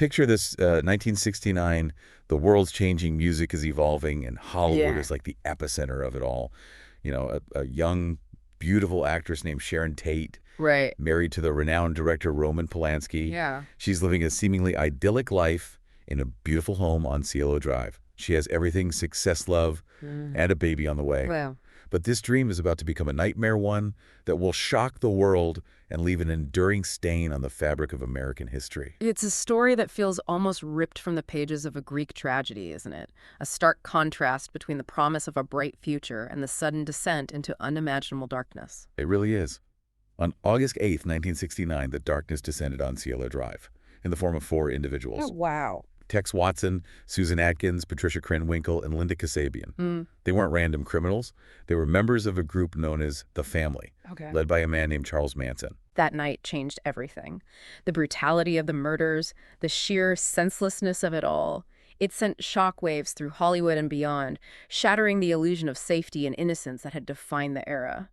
picture this 1969, the world's changing, music is evolving, and Hollywood Yeah. is like the epicenter of it all. A young, beautiful actress named Sharon Tate, Right. married to the renowned director Roman Polanski. Yeah. She's living a seemingly idyllic life in a beautiful home on Cielo Drive. She has everything, success, love, Mm. and a baby on the way. Well, But this dream is about to become a nightmare, one that will shock the world and leave an enduring stain on the fabric of American history. it's a story that feels almost ripped from the pages of a Greek tragedy, isn't it? A stark contrast between the promise of a bright future and the sudden descent into unimaginable darkness. It really is. On August 8th, 1969, the darkness descended on Cielo Drive in the form of four individuals. Wow. Tex Watson, Susan Atkins, Patricia Krenwinkel, and Linda Kasabian. Mm. They weren't random criminals. They were members of a group known as The Family, Okay. led by a man named Charles Manson. That night changed everything. The brutality of the murders, the sheer senselessness of it all. It sent shockwaves through Hollywood and beyond, shattering the illusion of safety and innocence that had defined the era.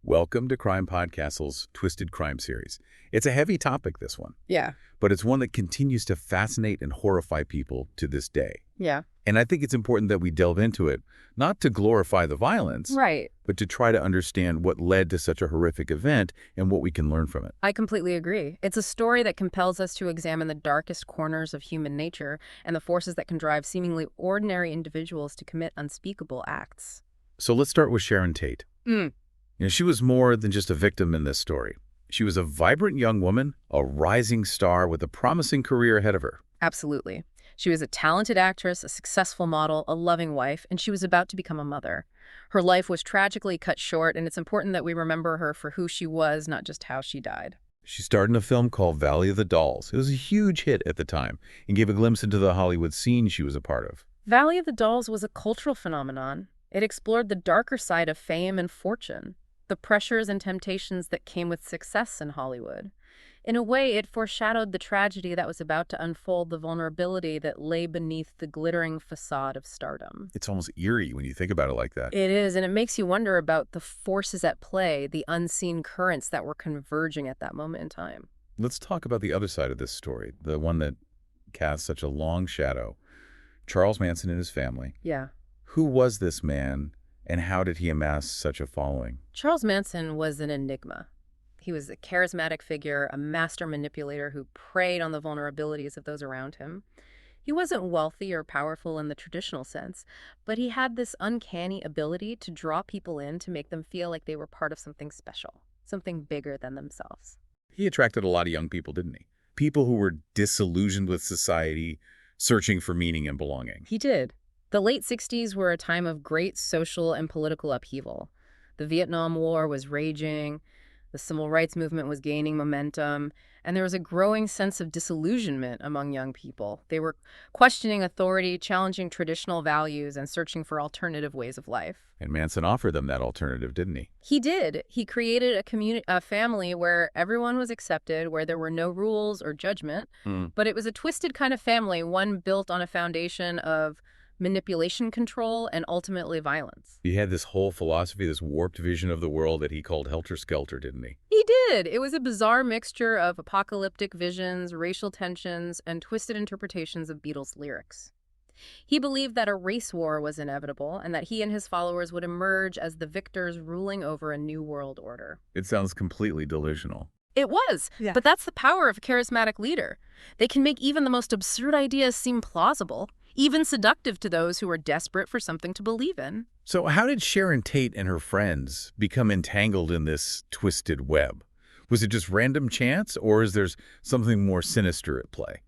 Welcome to CrimePod Castle's Twisted Crime series. It's a heavy topic, this one, Yeah. but it's one that continues to fascinate and horrify people to this day. Yeah. And I think it's important that we delve into it, not to glorify the violence, Right. but to try to understand what led to such a horrific event and what we can learn from it. I completely agree. It's a story that compels us to examine the darkest corners of human nature and the forces that can drive seemingly ordinary individuals to commit unspeakable acts. So let's start with Sharon Tate. Mm. She was more than just a victim in this story. She was a vibrant young woman, a rising star with a promising career ahead of her. Absolutely. She was a talented actress, a successful model, a loving wife, and she was about to become a mother. Her life was tragically cut short, and it's important that we remember her for who she was, not just how she died. She starred in a film called Valley of the Dolls. It was a huge hit at the time and gave a glimpse into the Hollywood scene she was a part of. Valley of the Dolls was a cultural phenomenon. It explored the darker side of fame and fortune, the pressures and temptations that came with success in Hollywood. In a way, it foreshadowed the tragedy that was about to unfold, the vulnerability that lay beneath the glittering facade of stardom. It's almost eerie when you think about it like that. It is, and it makes you wonder about the forces at play, the unseen currents that were converging at that moment in time. Let's talk about the other side of this story, the one that casts such a long shadow. Charles Manson and his family. Yeah. Who was this man, and how did he amass such a following? Charles Manson was an enigma. He was a charismatic figure, a master manipulator who preyed on the vulnerabilities of those around him. He wasn't wealthy or powerful in the traditional sense, but he had this uncanny ability to draw people in to make them feel like they were part of something special, something bigger than themselves. He attracted a lot of young people, didn't he? People who were disillusioned with society, searching for meaning and belonging. He did. The late 60s were a time of great social and political upheaval. The Vietnam War was raging, the civil rights movement was gaining momentum, and there was a growing sense of disillusionment among young people. They were questioning authority, challenging traditional values, and searching for alternative ways of life. And Manson offered them that alternative, didn't he? He did. He created a family where everyone was accepted, where there were no rules or judgment, but it was a twisted kind of family, one built on a foundation of manipulation, control, and ultimately violence. He had this whole philosophy, this warped vision of the world that he called helter-skelter, didn't he? He did. It was a bizarre mixture of apocalyptic visions, racial tensions, and twisted interpretations of Beatles' lyrics. He believed that a race war was inevitable and that he and his followers would emerge as the victors ruling over a new world order. It sounds completely delusional. It was, Yeah. but that's the power of a charismatic leader. They can make even the most absurd ideas seem plausible, even seductive to those who are desperate for something to believe in. So how did Sharon Tate and her friends become entangled in this twisted web? Was it just random chance, or is there something more sinister at play?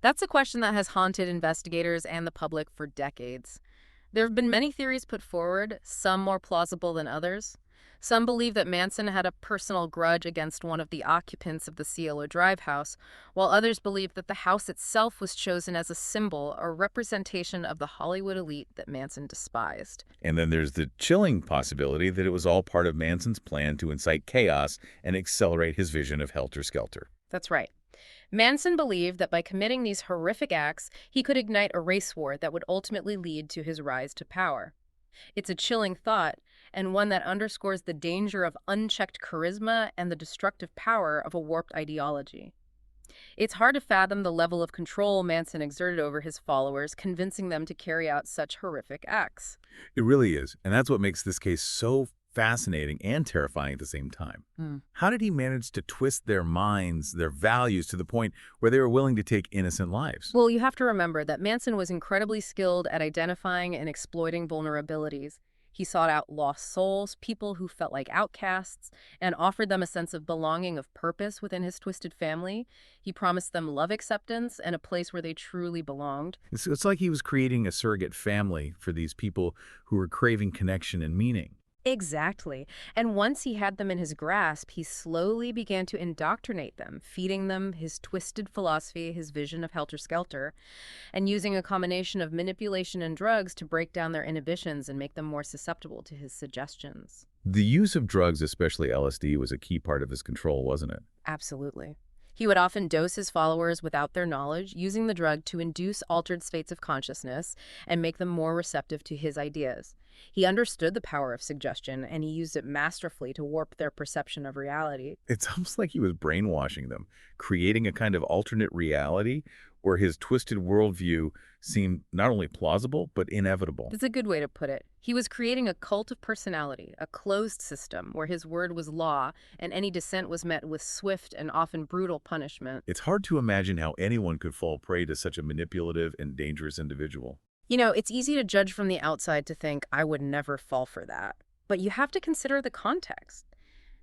That's a question that has haunted investigators and the public for decades. There have been many theories put forward, some more plausible than others. Some believe that Manson had a personal grudge against one of the occupants of the Cielo Drive house, while others believe that the house itself was chosen as a symbol or representation of the Hollywood elite that Manson despised. And then there's the chilling possibility that it was all part of Manson's plan to incite chaos and accelerate his vision of helter-skelter. That's right. Manson believed that by committing these horrific acts, he could ignite a race war that would ultimately lead to his rise to power. It's a chilling thought, and one that underscores the danger of unchecked charisma and the destructive power of a warped ideology. It's hard to fathom the level of control Manson exerted over his followers, convincing them to carry out such horrific acts. It really is, and that's what makes this case so fascinating and terrifying at the same time. Hmm. How did he manage to twist their minds, their values, to the point where they were willing to take innocent lives? Well, you have to remember that Manson was incredibly skilled at identifying and exploiting vulnerabilities. He sought out lost souls, people who felt like outcasts, and offered them a sense of belonging, of purpose within his twisted family. He promised them love acceptance and a place where they truly belonged. It's like he was creating a surrogate family for these people who were craving connection and meaning. Exactly. And once he had them in his grasp, he slowly began to indoctrinate them, feeding them his twisted philosophy, his vision of helter-skelter, and using a combination of manipulation and drugs to break down their inhibitions and make them more susceptible to his suggestions. The use of drugs, especially LSD, was a key part of his control, wasn't it? Absolutely. He would often dose his followers without their knowledge, using the drug to induce altered states of consciousness and make them more receptive to his ideas. He understood the power of suggestion, and he used it masterfully to warp their perception of reality. It's almost like he was brainwashing them, creating a kind of alternate reality where his twisted worldview seemed not only plausible, but inevitable. That's a good way to put it. He was creating a cult of personality, a closed system where his word was law and any dissent was met with swift and often brutal punishment. It's hard to imagine how anyone could fall prey to such a manipulative and dangerous individual. It's easy to judge from the outside to think, I would never fall for that. But you have to consider the context.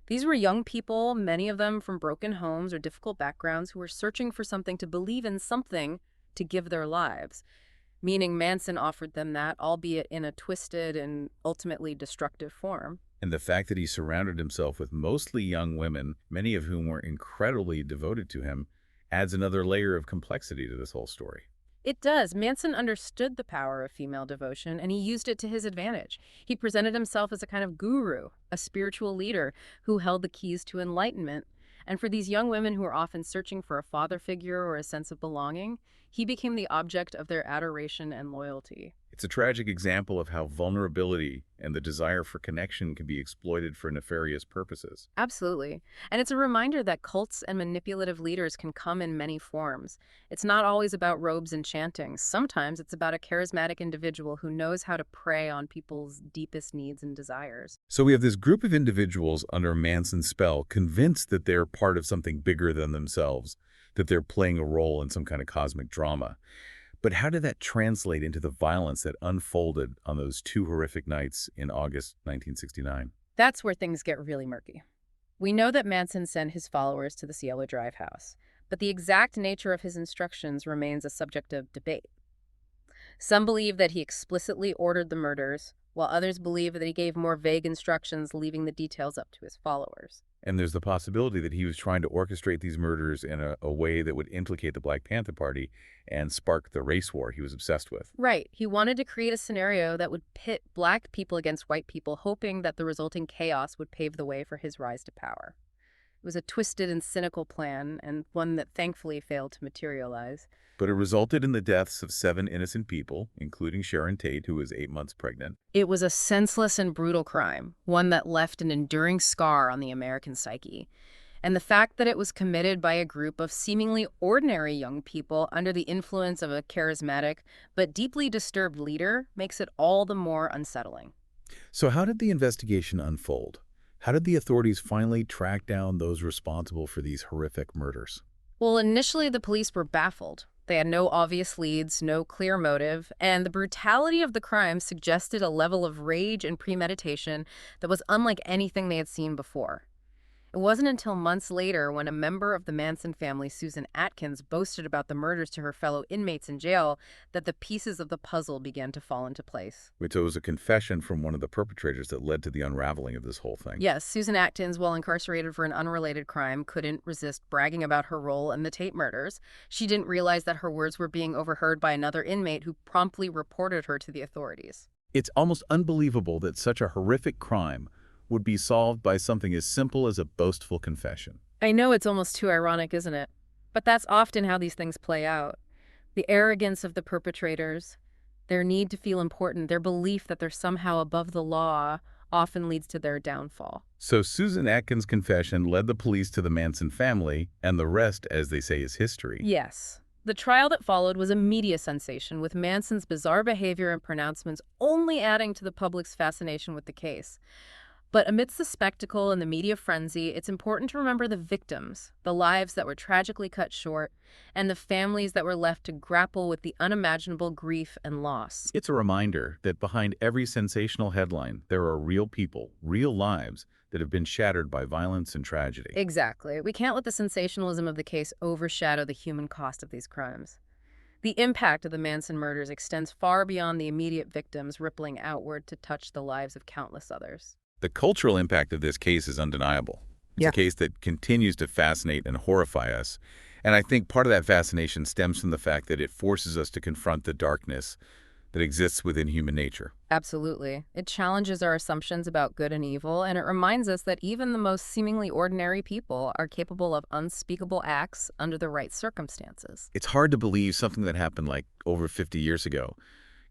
These were young people, many of them from broken homes or difficult backgrounds, who were searching for something to believe in, something to give their lives. Meaning Manson offered them that, albeit in a twisted and ultimately destructive form. And the fact that he surrounded himself with mostly young women, many of whom were incredibly devoted to him, adds another layer of complexity to this whole story. It does. Manson understood the power of female devotion, and he used it to his advantage. He presented himself as a kind of guru, a spiritual leader who held the keys to enlightenment. And for these young women who were often searching for a father figure or a sense of belonging, he became the object of their adoration and loyalty. It's a tragic example of how vulnerability and the desire for connection can be exploited for nefarious purposes. Absolutely. And it's a reminder that cults and manipulative leaders can come in many forms. It's not always about robes and chanting. Sometimes it's about a charismatic individual who knows how to prey on people's deepest needs and desires. So we have this group of individuals under Manson's spell, convinced that they're part of something bigger than themselves, that they're playing a role in some kind of cosmic drama. But how did that translate into the violence that unfolded on those two horrific nights in August 1969? That's where things get really murky. We know that Manson sent his followers to the Cielo Drive house, but the exact nature of his instructions remains a subject of debate. Some believe that he explicitly ordered the murders, while others believe that he gave more vague instructions, leaving the details up to his followers. And there's the possibility that he was trying to orchestrate these murders in a way that would implicate the Black Panther Party and spark the race war he was obsessed with. Right. He wanted to create a scenario that would pit black people against white people, hoping that the resulting chaos would pave the way for his rise to power. It was a twisted and cynical plan, and one that thankfully failed to materialize. But it resulted in the deaths of 7 innocent people, including Sharon Tate, who was 8 months pregnant. It was a senseless and brutal crime, one that left an enduring scar on the American psyche. And the fact that it was committed by a group of seemingly ordinary young people under the influence of a charismatic but deeply disturbed leader makes it all the more unsettling. So how did the investigation unfold? How did the authorities finally track down those responsible for these horrific murders? Well, initially the police were baffled. They had no obvious leads, no clear motive, and the brutality of the crime suggested a level of rage and premeditation that was unlike anything they had seen before. It wasn't until months later, when a member of the Manson family, Susan Atkins, boasted about the murders to her fellow inmates in jail, that the pieces of the puzzle began to fall into place. Which was a confession from one of the perpetrators that led to the unraveling of this whole thing. Yes, Susan Atkins, while incarcerated for an unrelated crime, couldn't resist bragging about her role in the Tate murders. She didn't realize that her words were being overheard by another inmate who promptly reported her to the authorities. It's almost unbelievable that such a horrific crime would be solved by something as simple as a boastful confession. I know it's almost too ironic, isn't it? But that's often how these things play out. The arrogance of the perpetrators, their need to feel important, their belief that they're somehow above the law, often leads to their downfall. So Susan Atkins' confession led the police to the Manson family, and the rest, as they say, is history. Yes. The trial that followed was a media sensation, with Manson's bizarre behavior and pronouncements only adding to the public's fascination with the case. But amidst the spectacle and the media frenzy, it's important to remember the victims, the lives that were tragically cut short, and the families that were left to grapple with the unimaginable grief and loss. It's a reminder that behind every sensational headline, there are real people, real lives that have been shattered by violence and tragedy. Exactly. We can't let the sensationalism of the case overshadow the human cost of these crimes. The impact of the Manson murders extends far beyond the immediate victims, rippling outward to touch the lives of countless others. The cultural impact of this case is undeniable. It's Yeah. a case that continues to fascinate and horrify us. And I think part of that fascination stems from the fact that it forces us to confront the darkness that exists within human nature. Absolutely. It challenges our assumptions about good and evil, and it reminds us that even the most seemingly ordinary people are capable of unspeakable acts under the right circumstances. It's hard to believe something that happened like over 50 years ago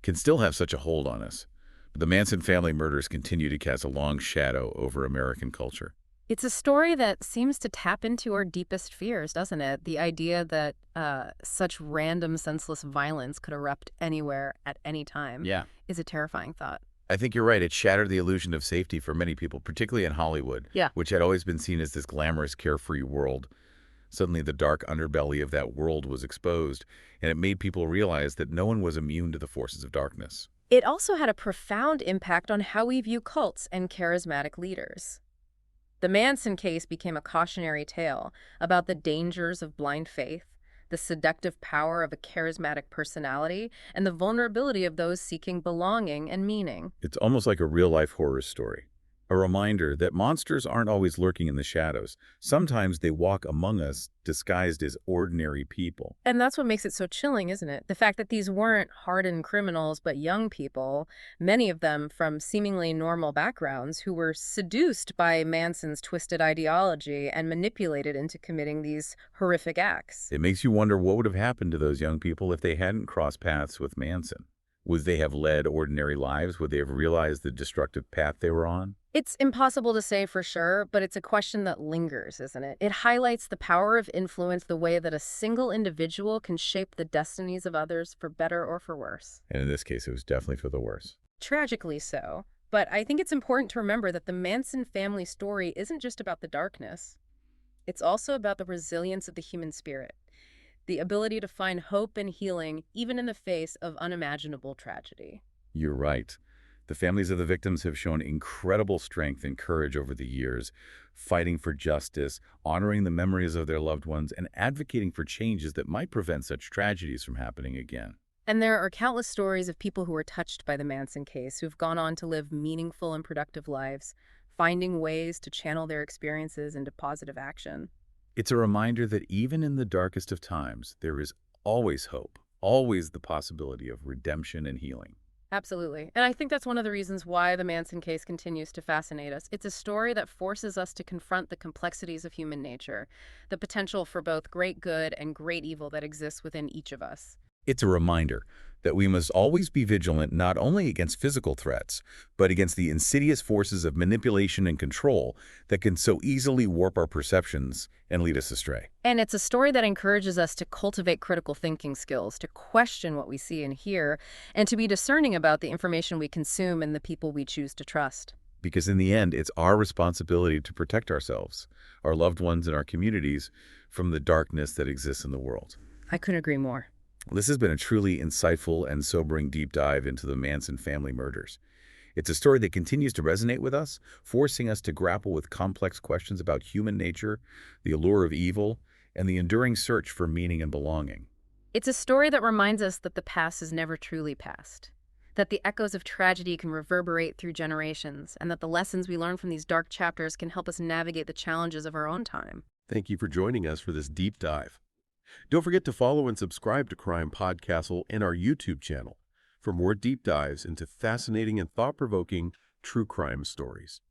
can still have such a hold on us. But the Manson family murders continue to cast a long shadow over American culture. It's a story that seems to tap into our deepest fears, doesn't it? The idea that such random, senseless violence could erupt anywhere at any time is a terrifying thought. I think you're right. It shattered the illusion of safety for many people, particularly in Hollywood, Yeah. which had always been seen as this glamorous, carefree world. Suddenly, the dark underbelly of that world was exposed, and it made people realize that no one was immune to the forces of darkness. It also had a profound impact on how we view cults and charismatic leaders. The Manson case became a cautionary tale about the dangers of blind faith, the seductive power of a charismatic personality, and the vulnerability of those seeking belonging and meaning. It's almost like a real-life horror story, a reminder that monsters aren't always lurking in the shadows. Sometimes they walk among us disguised as ordinary people. And that's what makes it so chilling, isn't it? The fact that these weren't hardened criminals, but young people, many of them from seemingly normal backgrounds, who were seduced by Manson's twisted ideology and manipulated into committing these horrific acts. It makes you wonder what would have happened to those young people if they hadn't crossed paths with Manson. Would they have led ordinary lives? Would they have realized the destructive path they were on? It's impossible to say for sure, but it's a question that lingers, isn't it? It highlights the power of influence, the way that a single individual can shape the destinies of others for better or for worse. And in this case, it was definitely for the worse. Tragically so. But I think it's important to remember that the Manson family story isn't just about the darkness. It's also about the resilience of the human spirit, the ability to find hope and healing even in the face of unimaginable tragedy. You're right. The families of the victims have shown incredible strength and courage over the years, fighting for justice, honoring the memories of their loved ones, and advocating for changes that might prevent such tragedies from happening again. And there are countless stories of people who were touched by the Manson case, who've gone on to live meaningful and productive lives, finding ways to channel their experiences into positive action. It's a reminder that even in the darkest of times, there is always hope, always the possibility of redemption and healing. Absolutely. And I think that's one of the reasons why the Manson case continues to fascinate us. It's a story that forces us to confront the complexities of human nature, the potential for both great good and great evil that exists within each of us. It's a reminder that we must always be vigilant not only against physical threats, but against the insidious forces of manipulation and control that can so easily warp our perceptions and lead us astray. And it's a story that encourages us to cultivate critical thinking skills, to question what we see and hear, and to be discerning about the information we consume and the people we choose to trust. Because in the end, it's our responsibility to protect ourselves, our loved ones, and our communities from the darkness that exists in the world. I couldn't agree more. This has been a truly insightful and sobering deep dive into the Manson family murders. It's a story that continues to resonate with us, forcing us to grapple with complex questions about human nature, the allure of evil, and the enduring search for meaning and belonging. It's a story that reminds us that the past is never truly past, that the echoes of tragedy can reverberate through generations, and that the lessons we learn from these dark chapters can help us navigate the challenges of our own time. Thank you for joining us for this deep dive. Don't forget to follow and subscribe to CrimePod Castle and our YouTube channel for more deep dives into fascinating and thought-provoking true crime stories.